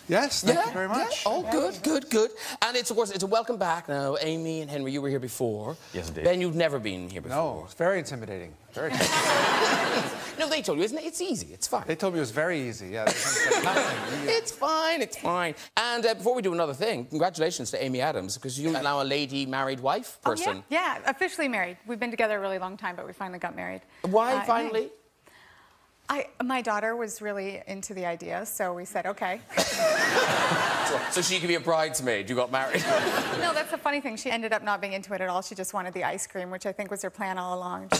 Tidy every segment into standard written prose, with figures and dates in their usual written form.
Yes, thank you very much. Yeah. Oh, good. And it's, of course, it's a welcome back now. Amy and Henry, you were here before. Yes, indeed. Ben, you've never been here before. No, it's very intimidating. Very intimidating. No, they told you, isn't it? It's easy. It's fine. They told me it was very easy. Yeah. It's fine. It's fine. And before we do another thing, congratulations to Amy Adams, because you're now a lady married wife person. Oh, yeah, officially married. We've been together a really long time, but we finally got married. Why finally? My daughter was really into the idea, so we said, okay. So she could be a bridesmaid. You got married. No, that's the funny thing. She ended up not being into it at all. She just wanted the ice cream, which I think was her plan all along.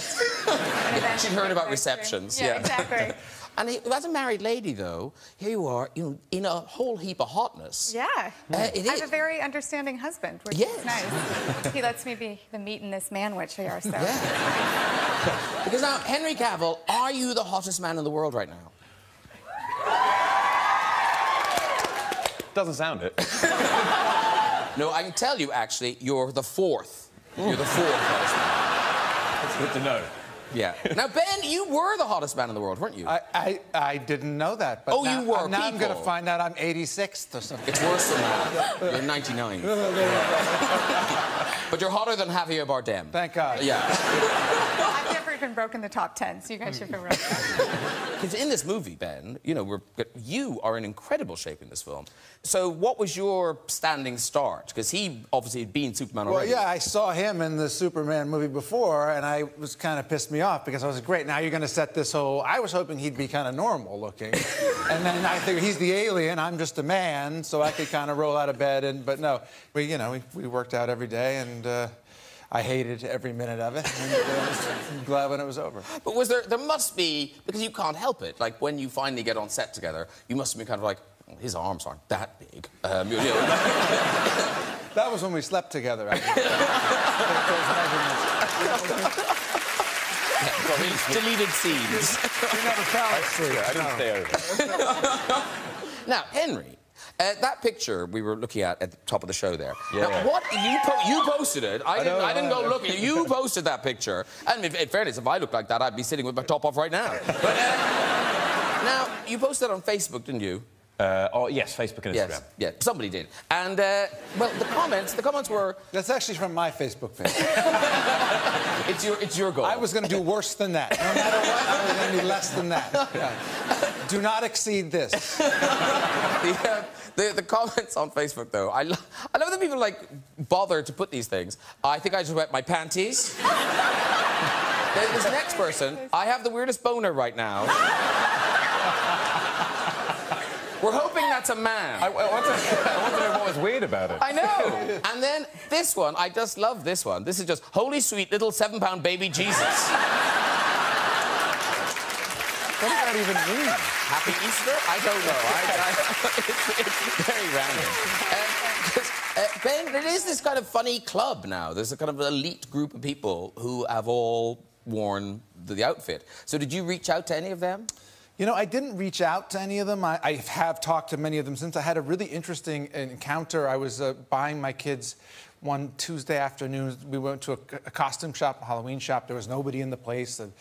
She'd heard about receptions. Yeah, exactly. And as a married lady, though, here you are, you know, in a whole heap of hotness. Yeah. I have a very understanding husband, which is nice. He lets me be the meat in this manwich here, so. Yeah. Because now, Henry Cavill, are you the hottest man in the world right now? Doesn't sound it. No, I can tell you, actually, you're the fourth. You're the fourth hottest man. That's good to know. Yeah. Now, Ben, you were the hottest man in the world, weren't you? I didn't know that. But oh, now, you were. Now I'm going to find out I'm 86th or something. It's worse than that. You're 99. But you're hotter than Javier Bardem. Thank God. Yeah. I've never even broken the top 10, so you guys should feel really proud. Because in this movie, Ben, you know, you are in incredible shape in this film. So what was your standing start? Because he obviously had been Superman already. Well, yeah, I saw him in the Superman movie before, and I was kind of pissed me off because I was like, great, now you're going to set this whole... I was hoping he'd be kind of normal looking. And then I figured he's the alien, I'm just a man, so I could kind of roll out of bed. But no, we worked out every day, and I hated every minute of it. And I'm glad when it was over. But was there must be, because you can't help it, like when you finally get on set together, you must have been kind of like, oh, his arms aren't that big. You know. That was when we slept together. Deleted scenes. We never fell asleep. I didn't stay over. Now, Henry, that picture we were looking at the top of the show there. Yeah. Now, what you posted it? I didn't go looking. You posted that picture. And in fairness, if I looked like that, I'd be sitting with my top off right now. But, now, you posted it on Facebook, didn't you? Yes, Facebook and Instagram. Yes, yeah, somebody did. And, well, the comments were... That's actually from my Facebook page. It's your goal. I was going to do worse than that. No matter what, I was going to be less than that. Yeah. Do not exceed this. The comments on Facebook, though, I love that people, like, bother to put these things. I think I just wet my panties. This next person, I have the weirdest boner right now. We're hoping that's a man. I want to know what was weird about it. I know. And then this one, I just love this one. This is just, holy sweet little 7-pound baby Jesus. What does that even mean? Happy Easter? I don't know. It's very random. Ben, it is this kind of funny club now. There's a kind of elite group of people who have all worn the outfit. So did you reach out to any of them? You know, I didn't reach out to any of them. I have talked to many of them since. I had a really interesting encounter. I was buying my kids one Tuesday afternoon. We went to a costume shop, a Halloween shop. There was nobody in the place. The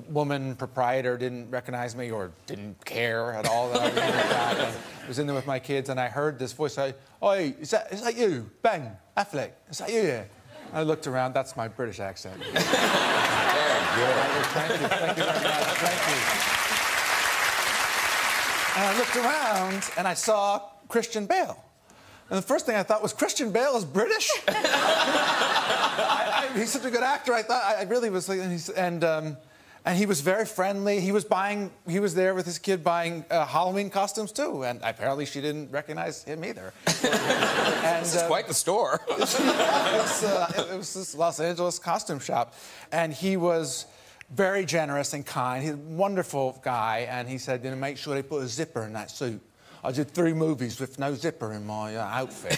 woman proprietor didn't recognize me or didn't care at all that I was in there. I was in there with my kids, and I heard this voice say, "Oi, is that you? Ben, Affleck, is that you here?" I looked around. That's my British accent. Very good. Thank you very much. Thank you. And I looked around, and I saw Christian Bale. And the first thing I thought was, Christian Bale is British? He's such a good actor. I thought, I really was... And he was very friendly. He was there with his kid buying Halloween costumes, too. And apparently she didn't recognize him either. And, this is quite the store. It was this Los Angeles costume shop. And he was... very generous and kind. He's a wonderful guy, and he said, you know, make sure they put a zipper in that suit. I did 3 movies with no zipper in my outfit.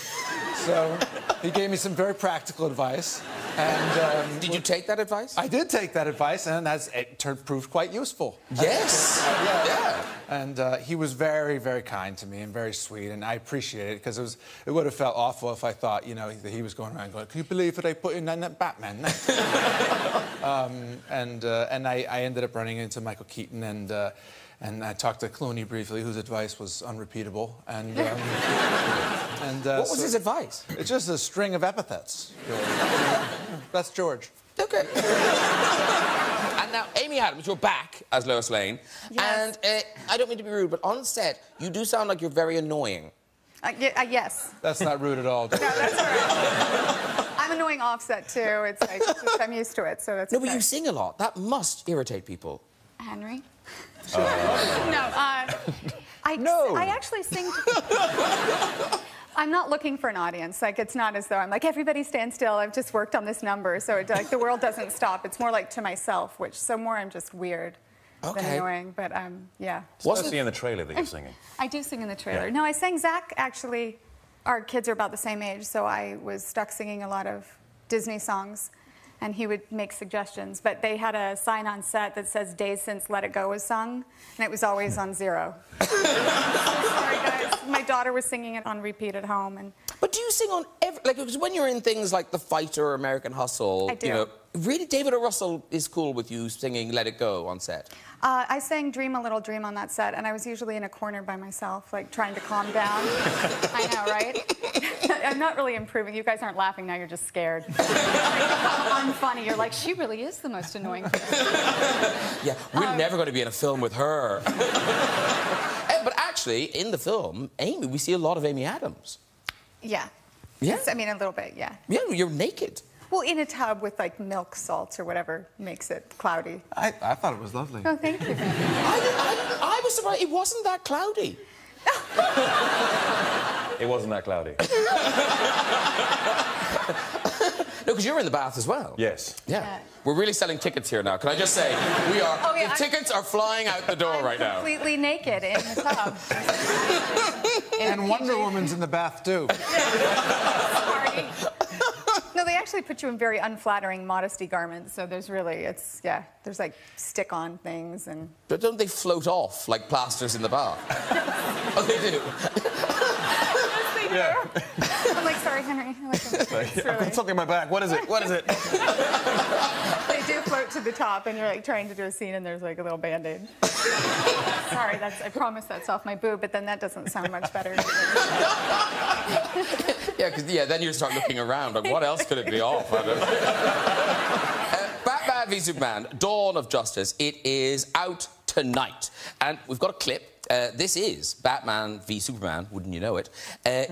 So he gave me some very practical advice. And did you take that advice? I did take that advice, and it proved quite useful. Yes. Yeah. And he was very, very kind to me and very sweet, and I appreciate it because it would have felt awful if I thought, you know, that he was going around going, "Can you believe that they put in that Batman?" And I ended up running into Michael Keaton, and And I talked to Clooney briefly, whose advice was unrepeatable. And, what was his advice? It's just a string of epithets. That's George. Okay. And now, Amy Adams, you're back as Lois Lane. Yes. And I don't mean to be rude, but on set, you do sound like you're very annoying. Yes. That's not rude at all. No, that's all right. I'm annoying offset, too. It's like, just, I'm used to it, so that's No, okay. but you sing a lot. That must irritate people. Henry? Oh. No, I actually sing... I'm not looking for an audience. Like, it's not as though I'm like, everybody stand still. I've just worked on this number. So, like, the world doesn't stop. It's more like to myself, so more I'm just weird than annoying. But, yeah. Especially in the trailer that you're singing. I do sing in the trailer. Yeah. No, I sang Zach, actually. Our kids are about the same age, so I was stuck singing a lot of Disney songs. And he would make suggestions. But they had a sign on set that says, days since Let It Go was sung. And it was always on 0. Sorry, guys. My daughter was singing it on repeat at home. And But do you sing on every... Like, because when you're in things like The Fighter or American Hustle... I do. You know, really, David O. Russell is cool with you singing Let It Go on set? I sang Dream a Little Dream on that set, and I was usually in a corner by myself, like, trying to calm down. I know, right? I'm not really improving. You guys aren't laughing now, you're just scared. I'm funny. You're like, she really is the most annoying person. Yeah, we're never going to be in a film with her. But actually, in the film, Amy, we see a lot of Amy Adams. Yeah. Yeah? I mean, a little bit, yeah. Yeah, you're naked. Well, in a tub with, like, milk salts or whatever makes it cloudy. I thought it was lovely. Oh, thank you. I was surprised it wasn't that cloudy. It wasn't that cloudy. No, because you're in the bath as well. Yes. Yeah. We're really selling tickets here now. Can I just say, we are... Oh, yeah, the tickets are flying out the door right now. Completely naked in the tub. And Wonder Woman's in the bath, too. Sorry. No, they actually put you in very unflattering modesty garments, so there's really, there's like stick-on things and... But don't they float off like plasters in the bath? Oh, they do? Yes, they do. Yeah. I'm like, sorry, Henry. I've got something in my back. What is it? What is it? They do float to the top, and you're like trying to do a scene, and there's like a little Band-Aid. Sorry, I promise that's off my boob, but then that doesn't sound much better. Yeah, because then you start looking around, like, what else could it be off? I don't know. Batman v Superman, Dawn of Justice. It is out tonight. And we've got a clip. This is Batman v Superman, wouldn't you know it.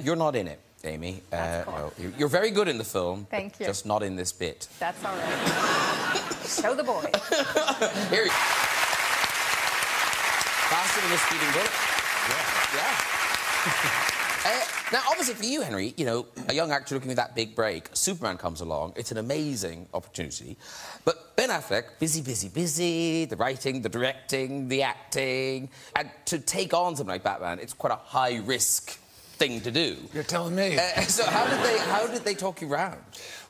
You're not in it, Amy. That's cool. No, you're very good in the film. Thank you. Just not in this bit. That's all right. Show the boy. Here you go. Faster than a speeding bullet. Yeah. Now, obviously, for you, Henry, you know, a young actor looking at that big break, Superman comes along. It's an amazing opportunity. But Ben Affleck, busy, the writing, the directing, the acting. And to take on something like Batman, it's quite a high-risk thing to do. You're telling me. So how did they talk you round?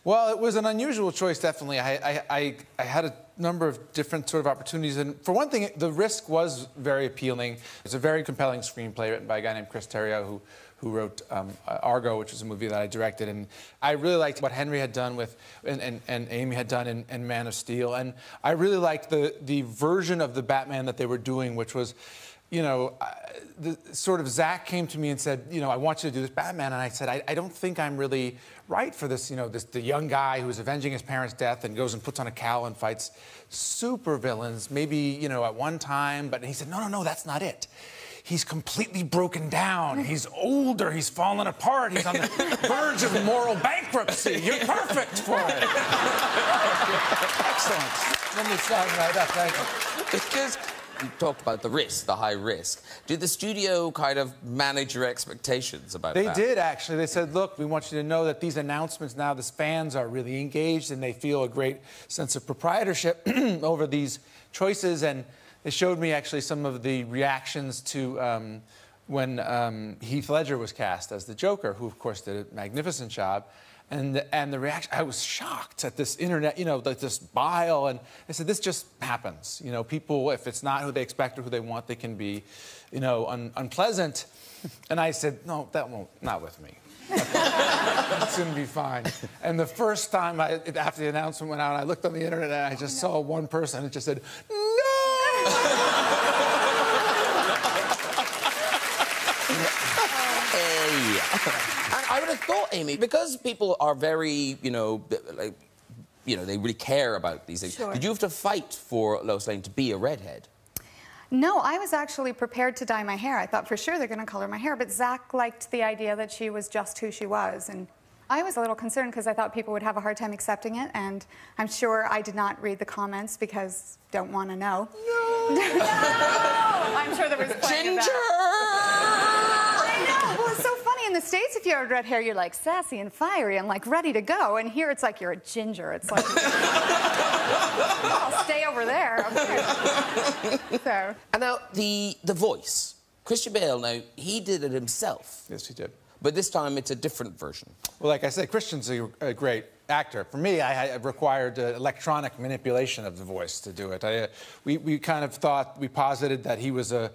Well, it was an unusual choice, definitely. I had a number of different sort of opportunities. And for one thing, the risk was very appealing. It's a very compelling screenplay written by a guy named Chris Terrio, who wrote Argo, which was a movie that I directed. And I really liked what Henry had done with, and Amy had done in Man of Steel. And I really liked the version of the Batman that they were doing, which was, you know, sort of Zach came to me and said, you know, I want you to do this Batman. And I said, I don't think I'm really right for this, you know, the young guy who's avenging his parents' death and goes and puts on a cowl and fights super villains, maybe, you know, at one time. But he said, no, that's not it. He's completely broken down. He's older. He's fallen apart. He's on the verge of moral bankruptcy. You're perfect for it. Excellent. Then we start right up. Thank you. Because you talked about the risk, the high risk. Did the studio kind of manage your expectations about that? They did, actually. They said, look, we want you to know that these announcements now, the fans are really engaged and they feel a great sense of proprietorship over these choices. And they showed me actually some of the reactions to when Heath Ledger was cast as the Joker, who, of course, did a magnificent job. And the reaction, I was shocked at this internet, you know, like this bile. And I said, this just happens. You know, people, if it's not who they expect or who they want, they can be, you know, unpleasant. And I said, no, that won't, not with me. It's going to be fine. And the first time, after the announcement went out, I looked on the internet and I just saw one person and it just said, no! Hey. And I would have thought, Amy, because people are very, you know, like, you know, they really care about these things. Sure. Did you have to fight for Lois Lane to be a redhead? No, I was actually prepared to dye my hair. I thought for sure they're going to color my hair, but Zach liked the idea that she was just who she was. And I was a little concerned because I thought people would have a hard time accepting it, and I'm sure I did not read the comments because don't want to know. No! No! I'm sure there was plenty of that. I know! Well, it's so funny. In the States, if you have red hair, you're like sassy and fiery and like ready to go. And here it's like you're a ginger. It's like, I'll stay over there. So. And now, the voice. Christian Bale, now, he did it himself. Yes, he did. But this time, it's a different version. Well, like I said, Christian's a great actor. For me, I required electronic manipulation of the voice to do it. We kind of thought, we posited that he was a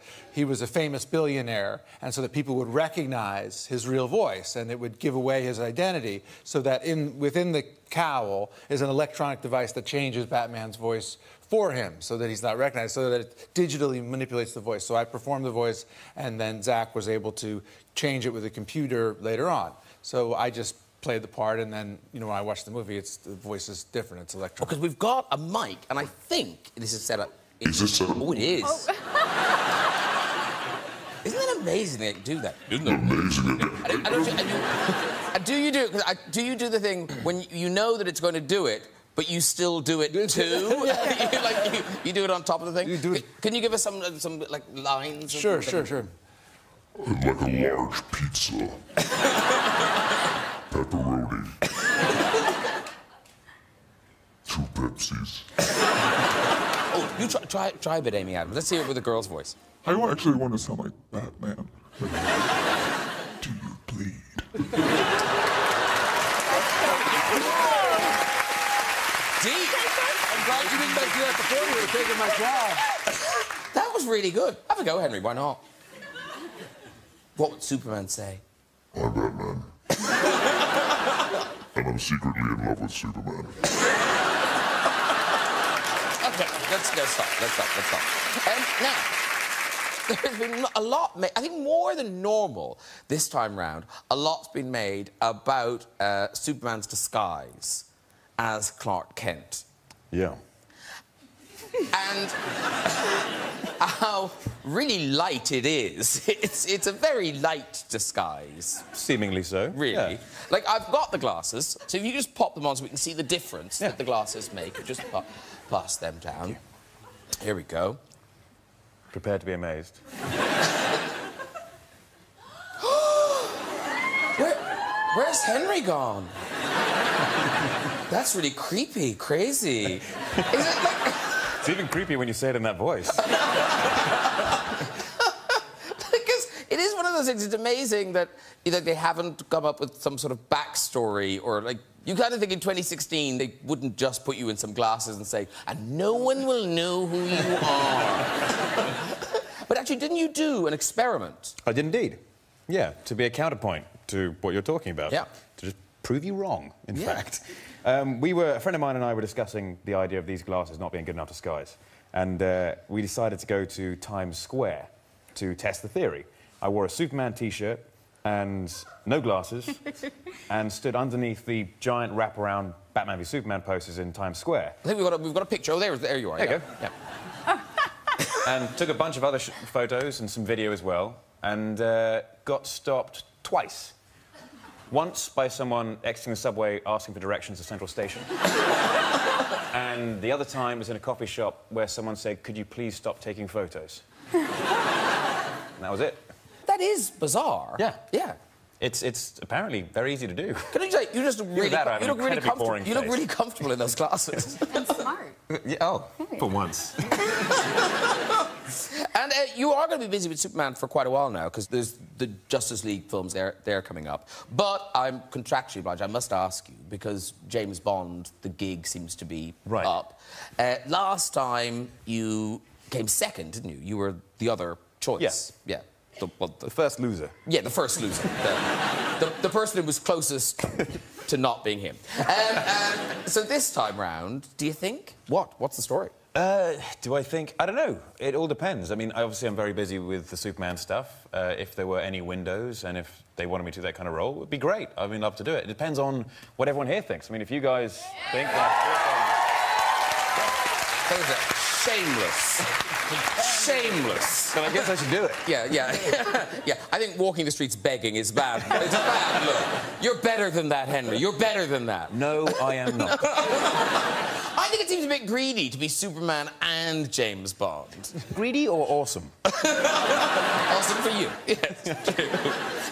famous billionaire, and so that people would recognize his real voice, and it would give away his identity, so that within the cowl is an electronic device that changes Batman's voice for him, so that he's not recognized, so that it digitally manipulates the voice. So I performed the voice, and then Zach was able to change it with a computer later on. So I just played the part, and then, you know, when I watched the movie, the voice is different. It's electronic. Because we've got a mic, and I think this is set up... Is this set up? Oh, it is. Oh. Isn't it amazing they can do that? Isn't it amazing? Do you do the thing when you know that it's going to do it, but you still do it too? you do it on top of the thing? You do it. Can you give us some like lines? Sure. I'd like a large pizza. Pepperoni. 2 Pepsis. Oh, you try a bit, Amy Adams. Let's hear it with a girl's voice. I actually want to sound like Batman. Do you bleed? Deep. I'm glad you didn't do that before you were taking my job. That was really good. Have a go, Henry. Why not? What would Superman say? I'm Batman. And I'm secretly in love with Superman. Okay, let's stop. And now, there's been a lot made, I think more than normal this time round, a lot's been made about Superman's disguise as Clark Kent. Yeah. And how really light it is. It's a very light disguise. Seemingly so. Really. Yeah. Like, I've got the glasses, so if you just pop them on so we can see the difference that the glasses make. Just pass them down. Here we go. Prepare to be amazed. Where's Henry gone? That's really creepy, crazy. Is it like... It's even creepy when you say it in that voice. Because it is one of those things, it's amazing that they haven't come up with some sort of backstory, or like, you kind of think in 2016 they wouldn't just put you in some glasses and say, and no one will know who you are. But actually, didn't you do an experiment? I did indeed. Yeah, to be a counterpoint to what you're talking about. Yeah. To just prove you wrong, in fact. A friend of mine and I were discussing the idea of these glasses not being good enough disguise. And we decided to go to Times Square to test the theory. I wore a Superman T-shirt and no glasses and stood underneath the giant wraparound Batman v Superman posters in Times Square. I think we've got a picture. Oh, there you are. There you go. Yeah. And took a bunch of other photos and some video as well, and got stopped twice. Once by someone exiting the subway asking for directions to Central Station. And the other time was in a coffee shop where someone said, "Could you please stop taking photos?" And that was it. That is bizarre. Yeah. Yeah. It's apparently very easy to do. Can I say, you just look really, that, I have an incredibly boring you look face. really comfortable in those glasses. And smart. Yeah, for once. And you are going to be busy with Superman for quite a while now, because there's the Justice League films they're coming up. But I'm contractually obliged, I must ask you, because James Bond, the gig seems to be up. Last time you came second, didn't you? You were the other choice. Yes. Yeah. The first loser. Yeah, the first loser. The person who was closest to not being him. So this time round, do you think? What's the story? Do I think? I don't know. It all depends. I mean, obviously, I'm very busy with the Superman stuff. If there were any windows and if they wanted me to do that kind of role, it would be great. I'd love to do it. It depends on what everyone here thinks. I mean, if you guys think That was shameless. Shameless. then I guess I should do it. Yeah. Yeah, I think walking the streets begging is bad. It's a bad look. You're better than that, Henry. You're better than that. No, I am not. I think it seems a bit greedy to be Superman and James Bond. Greedy or awesome? Awesome for you. Yes.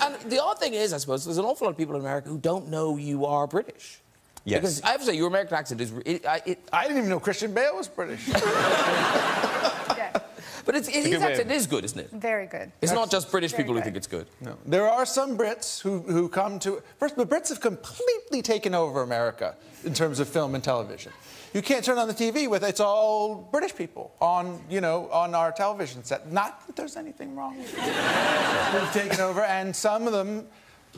And the odd thing is, I suppose, there's an awful lot of people in America who don't know you are British. Yes. Because I have to say, your American accent is... I didn't even know Christian Bale was British. Yeah, But his accent is good, isn't it? very good. It's not just British Very people who good. think it's good. No. There are some Brits who come to... First, the Brits have completely taken over America in terms of film and television. You can't turn on the TV with it's all British people on, you know, on our television set. Not that there's anything wrong with it. They've taken over, and some of them,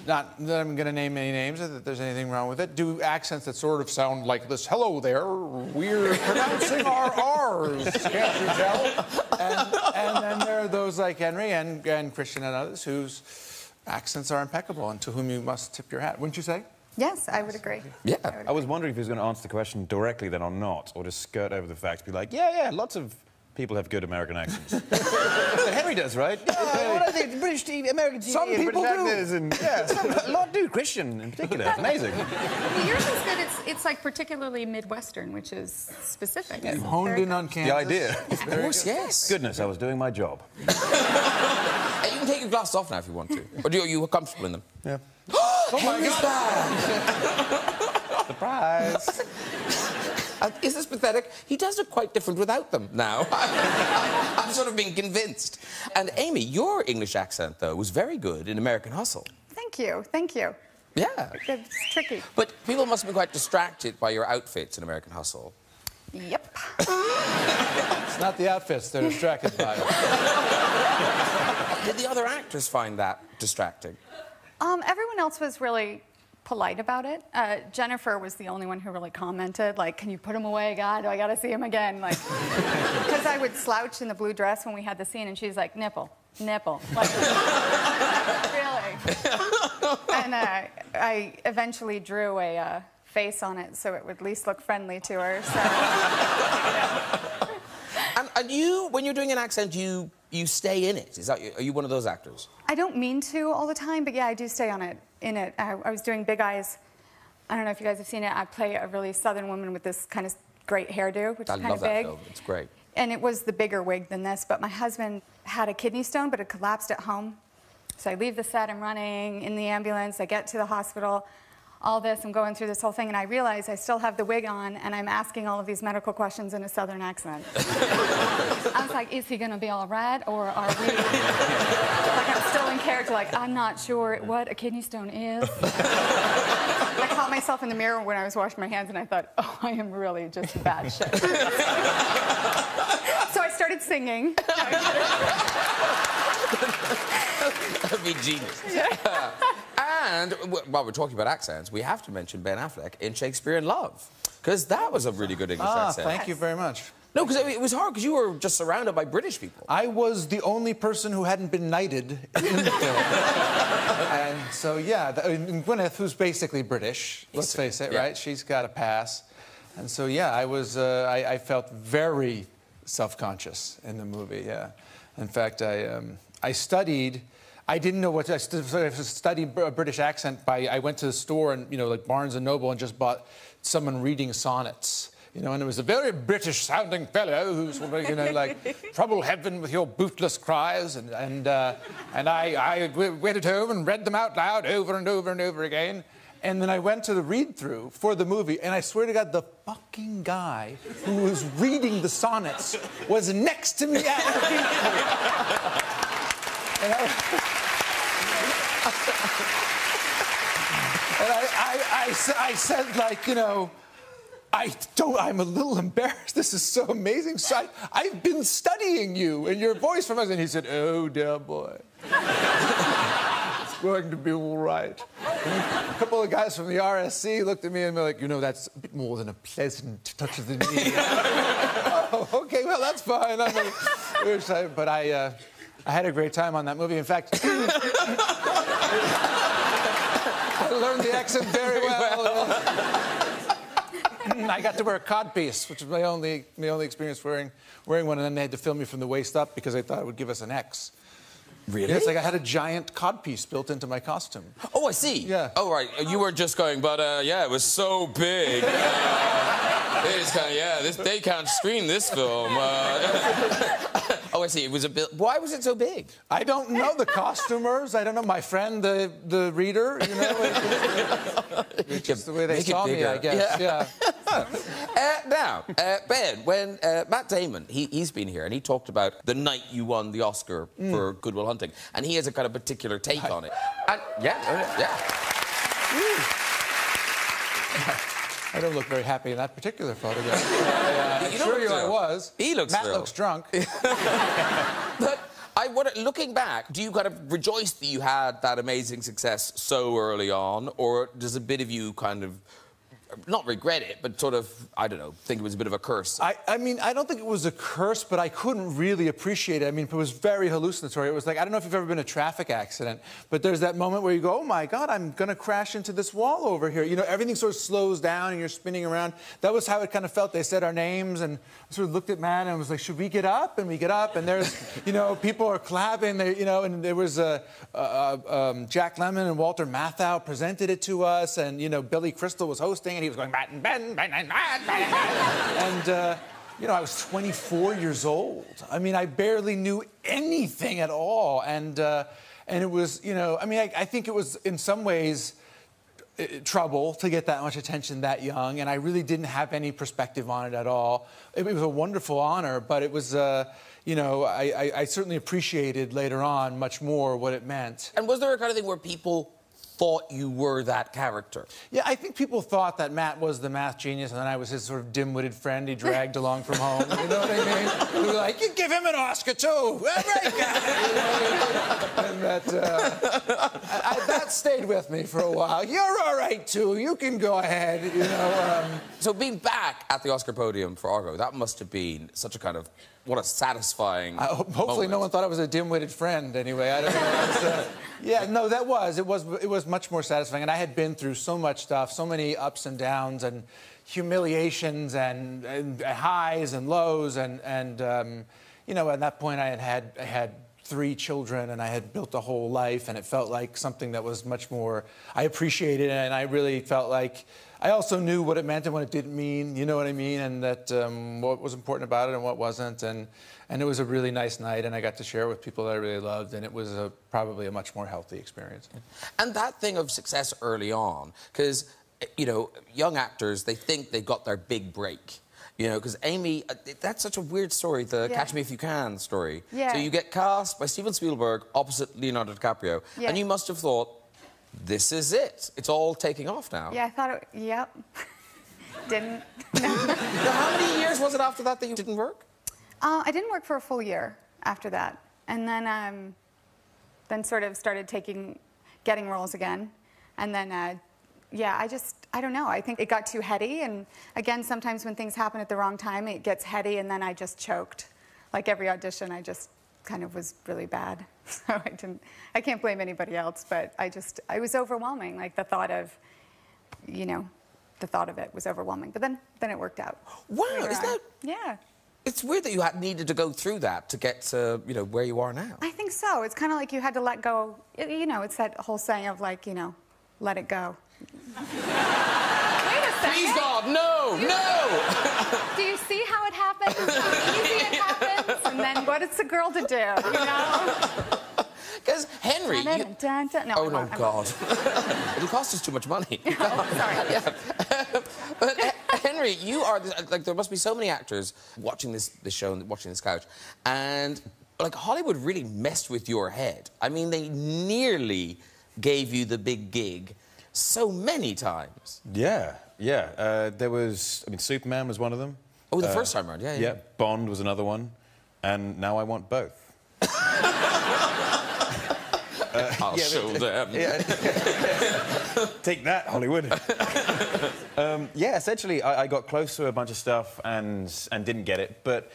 not that I'm going to name any names, that there's anything wrong with it, do accents that sort of sound like this. Hello there, we're pronouncing our R's, can't you tell? And then there are those like Henry and Christian and others whose accents are impeccable and to whom you must tip your hat, wouldn't you say? Yes, I would agree. Yeah. I was wondering if he was going to answer the question directly then or not, or just skirt over the fact, be like, yeah, lots of people have good American accents. Henry does, right? What I think, British TV, American TV, Some and people British do. actors, and a lot do. Christian in particular, it's amazing. Yours is good. It's like particularly Midwestern, which is specific. You honed in on Kansas. The idea. Of course, yes. Goodness, I was doing my job. Hey, you can take your glasses off now if you want to. Or are you comfortable in them? Yeah. Oh my God! Surprise. Is this pathetic? He does look quite different without them now. I'm sort of being convinced. And Amy, your English accent, though, was very good in American Hustle. Thank you, thank you. Yeah. It's tricky. But people must have been quite distracted by your outfits in American Hustle. Yep. It's not the outfits they're distracted by. Did the other actors find that distracting? Everyone else was really polite about it. Jennifer was the only one who really commented, like, can you put him away, God? I gotta see him again. Like, because I would slouch in the blue dress when we had the scene, and she's like, nipple, nipple. Like, really? And I eventually drew a face on it so it would at least look friendly to her. So, And you, when you're doing an accent, you stay in it. Are you one of those actors? I don't mean to all the time, but yeah, I do stay in it. I was doing Big Eyes. I don't know if you guys have seen it. I play a really southern woman with this kind of great hairdo, which is kind of big. I love that film. It's great. And it was the bigger wig than this, but my husband had a kidney stone, but it collapsed at home. So I leave the set, I'm running in the ambulance, I get to the hospital, all this, I'm going through this whole thing, and I realize I still have the wig on, and I'm asking all of these medical questions in a southern accent. I was like, is he gonna be all right, or are we... Like, I'm still in character, like, I'm not sure what a kidney stone is. I caught myself in the mirror when I was washing my hands, and I thought, oh, I am really just bad shit. So I started singing. That'd be genius. Yeah. And while we're talking about accents, we have to mention Ben Affleck in Shakespeare in Love, because that was a really good English accent. Thank you very much. No, because it was hard, because you were just surrounded by British people. I was the only person who hadn't been knighted in the film. And so, yeah, Gwyneth, who's basically British, let's face it, right? She's got a pass. And so, yeah, I felt very self-conscious in the movie, yeah. In fact, I studied... I didn't know what to study a British accent I went to the store and, like Barnes & Noble, and just bought someone reading sonnets. And it was a very British-sounding fellow who's, like, trouble heaven with your bootless cries. And I went at home and read them out loud over and over and over again. And then I went to the read-through for the movie, and I swear to God, the fucking guy who was reading the sonnets was next to me at the read-through. And I said, like, I'm a little embarrassed. This is so amazing. So I've been studying you and your voice from us. And he said, oh, dear boy. It's going to be all right. And a couple of guys from the RSC looked at me and were like, that's a bit more than a pleasant touch of the knee. Oh, okay, well, that's fine. I mean, we were excited, but I had a great time on that movie. In fact, I learned the accent very well. I got to wear a codpiece, which was my only experience wearing one, and then they had to film me from the waist up because they thought it would give us an X. Really? Yeah, it's like I had a giant codpiece built into my costume. Oh, I see. Yeah. Oh, right. You weren't just going, but yeah, it was so big. They can't screen this film. Oh, I see. It was a bit. Why was it so big? I don't know. The costumers. I don't know. My friend, the reader. You know, it's just the way they saw me, I guess. Yeah. Now, Ben, when Matt Damon, he's been here and he talked about the night you won the Oscar for Good Will Hunting, and he has a kind of particular take on it. And yeah. I don't look very happy in that particular photograph. I You assure don't you look I was. He looks Matt thrilled. looks drunk. But looking back, do you kind of rejoice that you had that amazing success so early on, or does a bit of you kind of not regret it, but sort of, I don't know, think it was a bit of a curse? I mean, I don't think it was a curse, but I couldn't really appreciate it. I mean, it was very hallucinatory. It was like, I don't know if you've ever been in a traffic accident, but there's that moment where you go, oh my God, I'm gonna crash into this wall over here. You know, everything sort of slows down and you're spinning around. That was how it kind of felt. They said our names and I sort of looked at Matt and was like, should we get up? And we get up and there's, you know, people are clapping, you know, and there was Jack Lemmon and Walter Matthau presented it to us, and, you know, Billy Crystal was hosting and he was going, Matt and Ben, and, you know, I was 24 years old. I mean, I barely knew anything at all. And it was, you know, I mean, I think it was in some ways trouble to get that much attention that young, and I really didn't have any perspective on it at all. It was a wonderful honor, but it was, you know, I certainly appreciated later on much more what it meant. And was there a kind of thing where people thought you were that character? Yeah, I think people thought that Matt was the math genius and then I was his sort of dim-witted friend he dragged along from home. You know what I mean? They were like, you give him an Oscar too. All right, guy. And that stayed with me for a while. You're all right too. You can go ahead. You know. So being back at the Oscar podium for Argo, that must have been such a kind of, what a satisfying hopefully moment. No one thought I was a dim-witted friend anyway. I don't know. Yeah, no, it was much more satisfying. And I had been through so much stuff, so many ups and downs and humiliations and highs and lows. And you know, at that point I had 3 children and I had built a whole life, and it felt like something that was much more, I appreciated it, and I really felt like I also knew what it meant and what it didn't mean, you know what I mean, and that what was important about it and what wasn't, and it was a really nice night, and I got to share it with people that I really loved, and it was probably a much more healthy experience. And that thing of success early on, because, you know, young actors, they think they got their big break. You know, because Amy, that's such a weird story, the Catch Me If You Can story. Yeah. So you get cast by Steven Spielberg opposite Leonardo DiCaprio, and you must have thought, this is it. It's all taking off now. Yeah, I thought yep. Didn't. No. Now, how many years was it after that you didn't work? I didn't work for a full year after that. And then sort of started getting roles again. And then, yeah, I don't know. I think it got too heady. And again, sometimes when things happen at the wrong time, it gets heady, and then I just choked. Like every audition, I just kind of was really bad. So I can't blame anybody else, but it was overwhelming. Like the thought of, you know, the thought of it was overwhelming. But then it worked out. Wow, is that? Yeah. It's weird that you needed to go through that to get to, you know, where you are now. I think so. It's kind of like you had to let go. You know, it's that whole saying of like, you know, let it go. Wait a second. Please God, no, no! Do you see how it happens? How easy it happens? And then what is the girl to do, you know? Because Henry... No, oh, no, God. It'll cost us too much money. Oh, sorry. Yeah. But Henry, you are... Like, there must be so many actors watching this show and watching this couch, and, like, Hollywood really messed with your head. I mean, they nearly gave you the big gig so many times. Yeah, yeah. There was... I mean, Superman was one of them. Oh, the first time around, yeah. Yeah, Bond was another one. And now I want both. I'll show them. Yeah. Take that, Hollywood. Yeah, essentially, I got close to a bunch of stuff and didn't get it. But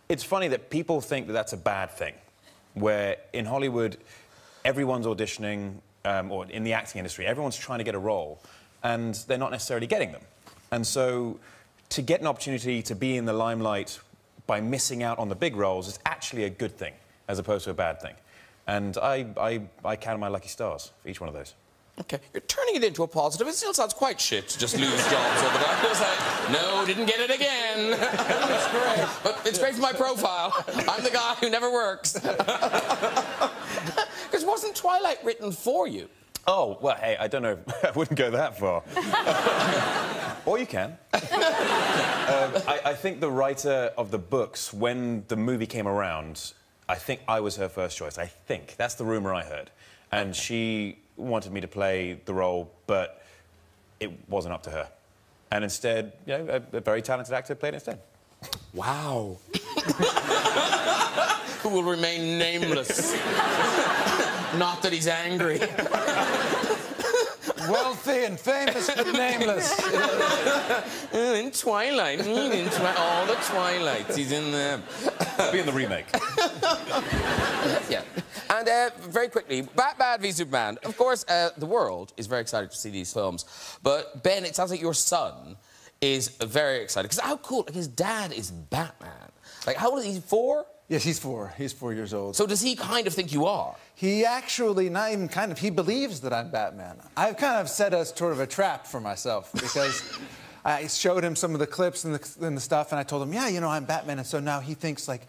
it's funny that people think that that's a bad thing, where in Hollywood, everyone's auditioning, or in the acting industry, everyone's trying to get a role, and they're not necessarily getting them. And so, to get an opportunity to be in the limelight by missing out on the big roles is actually a good thing, as opposed to a bad thing. And I count my lucky stars for each one of those. OK, you're turning it into a positive. It still sounds quite shit to just lose jobs over there. It's like, no, didn't get it again. It's great. But it's great for my profile. I'm the guy who never works. Because wasn't Twilight written for you? Oh, well, hey, I don't know. I wouldn't go that far. Or you can. I think the writer of the books, when the movie came around, I think I was her first choice. I think. That's the rumour I heard. And she wanted me to play the role, but it wasn't up to her. And instead, you know, a very talented actor played it instead. Wow. Who will remain nameless. Not that he's angry. Wealthy and famous but nameless. In Twilight. All the Twilights. He's in there. I'll be in the remake. Yeah. And very quickly, Batman v Superman. Of course, the world is very excited to see these films. But, Ben, it sounds like your son is very excited. Because how cool. Like, his dad is Batman. Like, how old is he? 4? Yes, he's 4. He's 4 years old. So does he kind of think you are? He actually, not even kind of, he believes that I'm Batman. I've kind of set a sort of a trap for myself because I showed him some of the clips and the stuff, and I told him, yeah, you know, I'm Batman. And so now he thinks, like,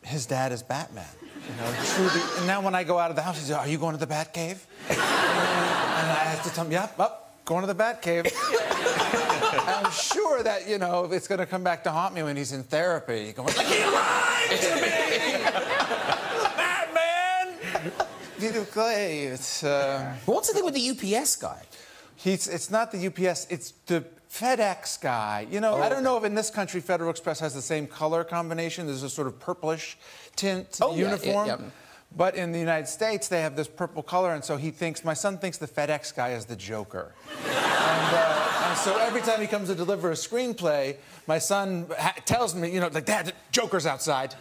his dad is Batman. You know, truly. And now when I go out of the house, he says, are you going to the Batcave? And I have to tell him, yeah, going to the Batcave. I'm sure that, you know, it's going to come back to haunt me when he's in therapy. Going, like, he lied to me! Batman! It's, What's the thing with the UPS guy? It's not the UPS, it's the FedEx guy. You know, I don't know if in this country Federal Express has the same color combination. There's a sort of purplish tint to the uniform. Yeah. But in the United States, they have this purple color, and so he thinks, my son thinks the FedEx guy is the Joker. And so every time he comes to deliver a screenplay, my son tells me, you know, like, Dad, the Joker's outside.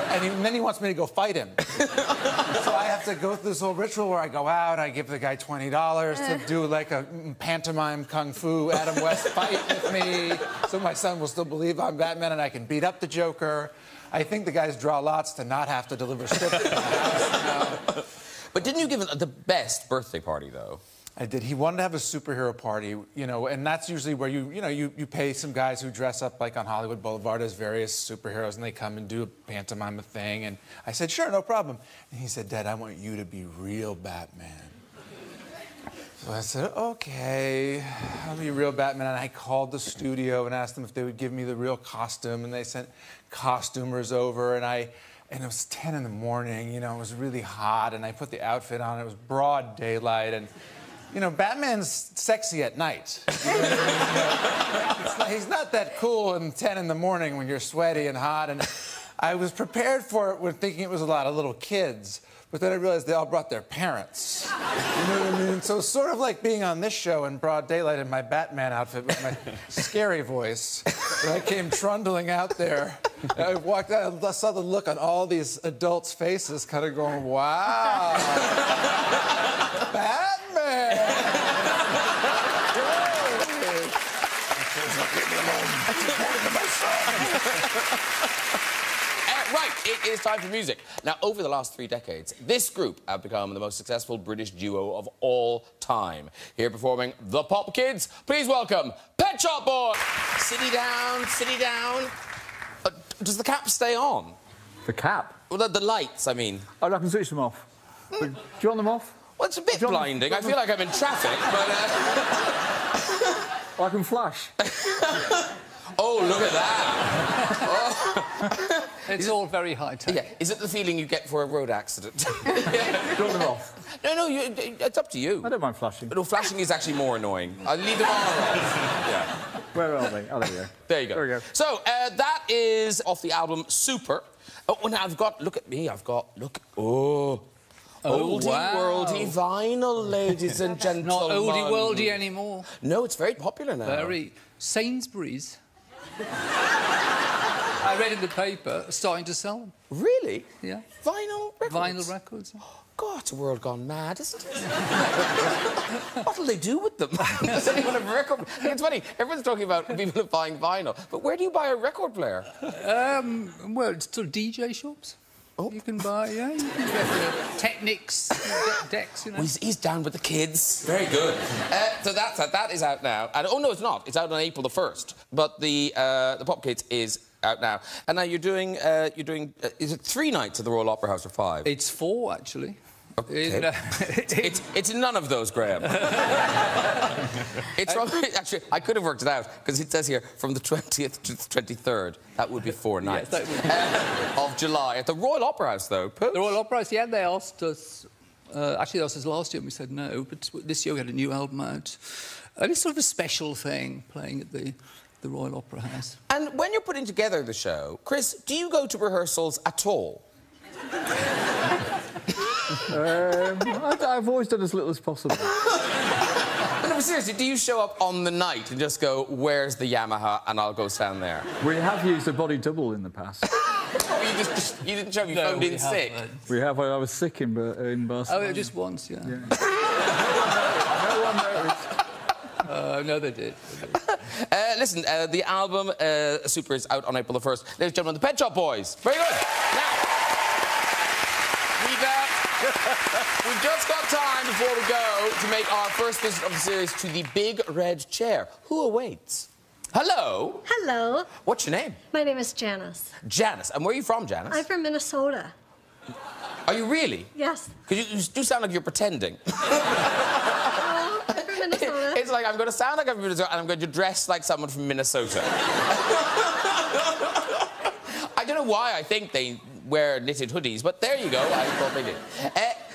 And then he wants me to go fight him. So I have to go through this whole ritual where I go out, I give the guy $20 to do, like, a pantomime kung fu Adam West fight with me, so my son will still believe I'm Batman and I can beat up the Joker. I think the guys draw lots to not have to deliver scripts to my house now. But didn't you give him the best birthday party, though? I did. He wanted to have a superhero party, you know, and that's usually where you pay some guys who dress up like on Hollywood Boulevard as various superheroes, and they come and do a pantomime thing. And I said, sure, no problem. And he said, Dad, I want you to be real Batman. So I said, okay, I'll be real Batman. And I called the studio and asked them if they would give me the real costume, and they sent costumers over, and it was 10 in the morning, you know, it was really hot, and I put the outfit on, it was broad daylight, and, you know, Batman's sexy at night. You know what I mean? He's not that cool in 10 in the morning when you're sweaty and hot, and I was prepared for it when thinking it was a lot of little kids. But then I realized they all brought their parents. You know what I mean? So it's sort of like being on this show in broad daylight in my Batman outfit with my scary voice. When I came trundling out there, I walked out, I saw the look on all these adults' faces, kind of going, wow. Batman! Right, it is time for music. Now, over the last 3 decades, this group have become the most successful British duo of all time. Here performing The Pop Kids, please welcome Pet Shop Boys. City down, city down. Does the cap stay on? The cap? Well, the lights, I mean. Oh, I can switch them off. But do you want them off? Well, it's a bit blinding. I feel like I'm in traffic, but... I can flash. Oh, look at that. Oh. It's all very high-tech. Yeah. Is it the feeling you get for a road accident? Yeah. Do you want them off? No, it's up to you. I don't mind flashing. No, flashing is actually more annoying. I'll leave them on or off. Yeah. Where are they? Oh, there we go. There you go. There we go. So, that is off the album Super. Oh, and I've got... Look at me. I've got... Look... Oh... Oh, Oldie wow. worldy vinyl, ladies and gentlemen. Not oldie worldy anymore. No, it's very popular now. Very. Sainsbury's. I read in the paper, starting to sell them. Really? Yeah. Vinyl records? Vinyl records. God, it's a world gone mad, isn't it? What'll they do with them? Does anyone have a record? It's funny, everyone's talking about people buying vinyl, but where do you buy a record player? Well, it's sort of DJ shops. Oh. You can buy, yeah, you can get the Technics decks, you know. He's down with the kids. Very good. So that is out now. And, oh, no, it's not. It's out on April the 1st. But the Pop Kids is out now. And now you're doing is it 3 nights at the Royal Opera House or 5? It's 4, actually. Okay. It's none of those, Graham. It's from, actually, I could have worked it out, because it says here, from the 20th to the 23rd. That would be 4 nights. Yes, that would be. Of July. At the Royal Opera House, though. The Royal Opera House, yeah, they asked us... actually, they asked us last year, and we said no, but this year we had a new album out. And it's sort of a special thing, playing at the Royal Opera House. And when you're putting together the show, Chris, do you go to rehearsals at all? I've always done as little as possible. No, but seriously, do you show up on the night and just go, where's the Yamaha, and I'll go stand there? We have used a body double in the past. Oh, you didn't show up, you phoned in sick? We have. I was sick in Barcelona. Oh, just once, yeah. No one noticed. No, they did. Listen, the album Super is out on April the 1st. Ladies and gentlemen, the Pet Shop Boys. Very good. Now, we've just got time before we go to make our first visit of the series to the Big Red Chair. Who awaits? Hello. Hello. What's your name? My name is Janice. Janice. And where are you from, Janice? I'm from Minnesota. Are you really? Yes. Because you do sound like you're pretending. Oh, I'm from Minnesota. It's like, I'm going to sound like I'm from Minnesota, and I'm going to dress like someone from Minnesota. I don't know why I think they wear knitted hoodies, but there you go. I thought they did.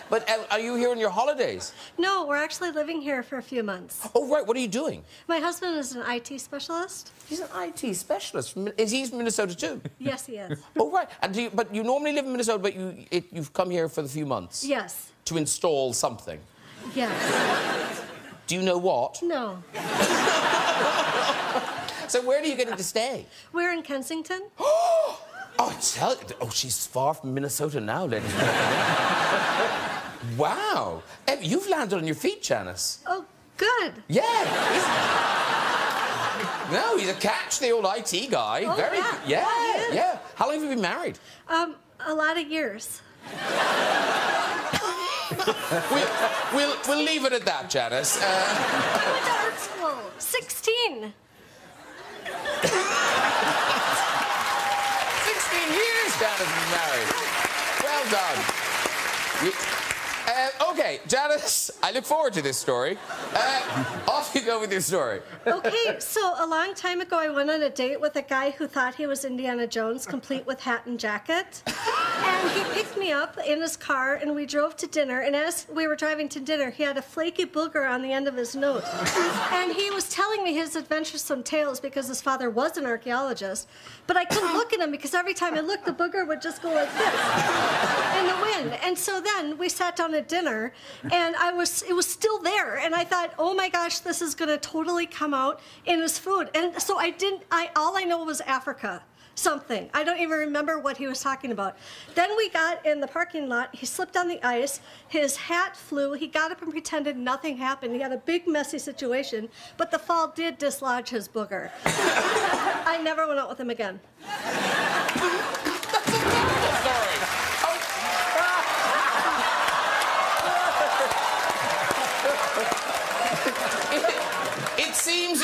But are you here on your holidays? No, we're actually living here for a few months. Oh, right. What are you doing? My husband is an IT specialist. He's an IT specialist. Is he from Minnesota too? Yes, he is. Oh, right. And but you normally live in Minnesota, but you've come here for the few months? Yes. To install something? Yes. Do you know what? No. So where do you get him to stay? We're in Kensington. Oh, I tell you. Oh, she's far from Minnesota now, ladies and gentlemen. Wow. You've landed on your feet, Janice. Oh, good. Yeah. No, he's a catch, the old IT guy. Oh, Very yeah. good. Yeah, yeah. How long have you been married? A lot of years. We'll leave it at that, Janice. I went to art school. 16. 16 years Janice has been married. Well done. OK, Janice, I look forward to this story. Off you go with your story. Okay, so a long time ago, I went on a date with a guy who thought he was Indiana Jones, complete with hat and jacket. And he picked me up in his car, and we drove to dinner. And as we were driving to dinner, he had a flaky booger on the end of his nose. And he was telling me his adventuresome tales because his father was an archaeologist. But I couldn't look at him because every time I looked, the booger would just go like this in the wind. And so then we sat down at dinner, and it was still there. And I thought, oh my gosh, this is going to totally come out in his food. And so all I know was Africa. Something. I don't even remember what he was talking about. Then we got in the parking lot. He slipped on the ice. His hat flew. He got up and pretended nothing happened. He had a big, messy situation, but the fall did dislodge his booger. I never went out with him again. That's a beautiful story. It seems...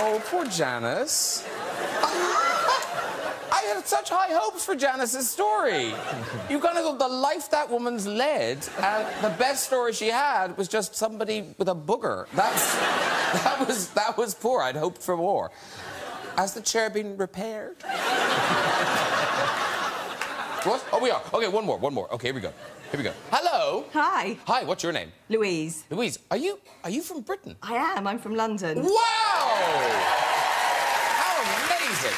Oh, poor Janice. I had such high hopes for Janice's story. You kind of thought the life that woman's led, and the best story she had was just somebody with a booger. That was poor. I'd hoped for more. Has the chair been repaired? What? Oh, we are. Okay, one more. Okay, here we go. Here we go. Hello. Hi. Hi, what's your name? Louise. Louise, are you from Britain? I am. I'm from London. Wow! How amazing.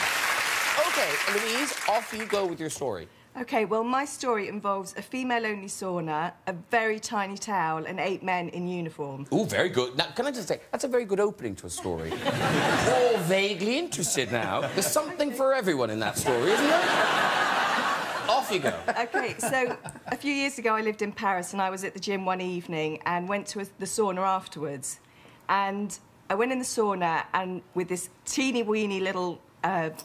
OK, Louise, off you go with your story. OK, well, my story involves a female-only sauna, a very tiny towel, and 8 men in uniform. Oh, very good. Now, can I just say, that's a very good opening to a story. All vaguely interested now. There's something for everyone in that story, isn't there? Off you go. OK, so a few years ago, I lived in Paris, and I was at the gym one evening and went to the sauna afterwards. And I went in the sauna and with this teeny-weeny little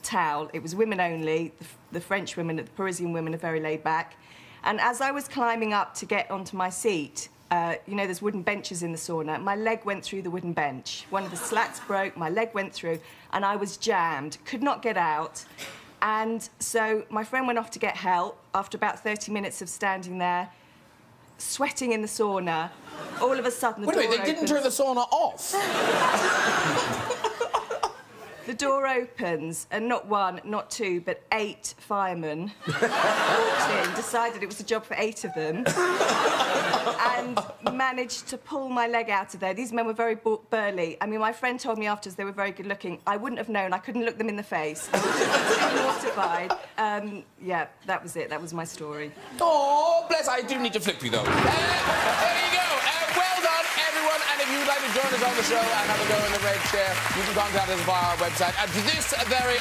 towel. It was women only. The French women, the Parisian women are very laid back. And as I was climbing up to get onto my seat, you know, there's wooden benches in the sauna. My leg went through the wooden bench. One of the slats broke, my leg went through, and I was jammed, could not get out. And so my friend went off to get help. After about 30 minutes of standing there, sweating in the sauna, all of a sudden the door opens. Wait, they didn't turn the sauna off? The door opens, and not one, not two, but 8 firemen walked in, decided it was a job for 8 of them, and managed to pull my leg out of there. These men were very burly. I mean, my friend told me afterwards they were very good-looking. I wouldn't have known. I couldn't look them in the face. I was too mortified. Yeah, that was it. That was my story. Oh, bless. I do need to flip you, though. There you go. Well done, everyone. And if you'd like to join us on the show and have a go in the red chair, you can contact us via our website. And to this very...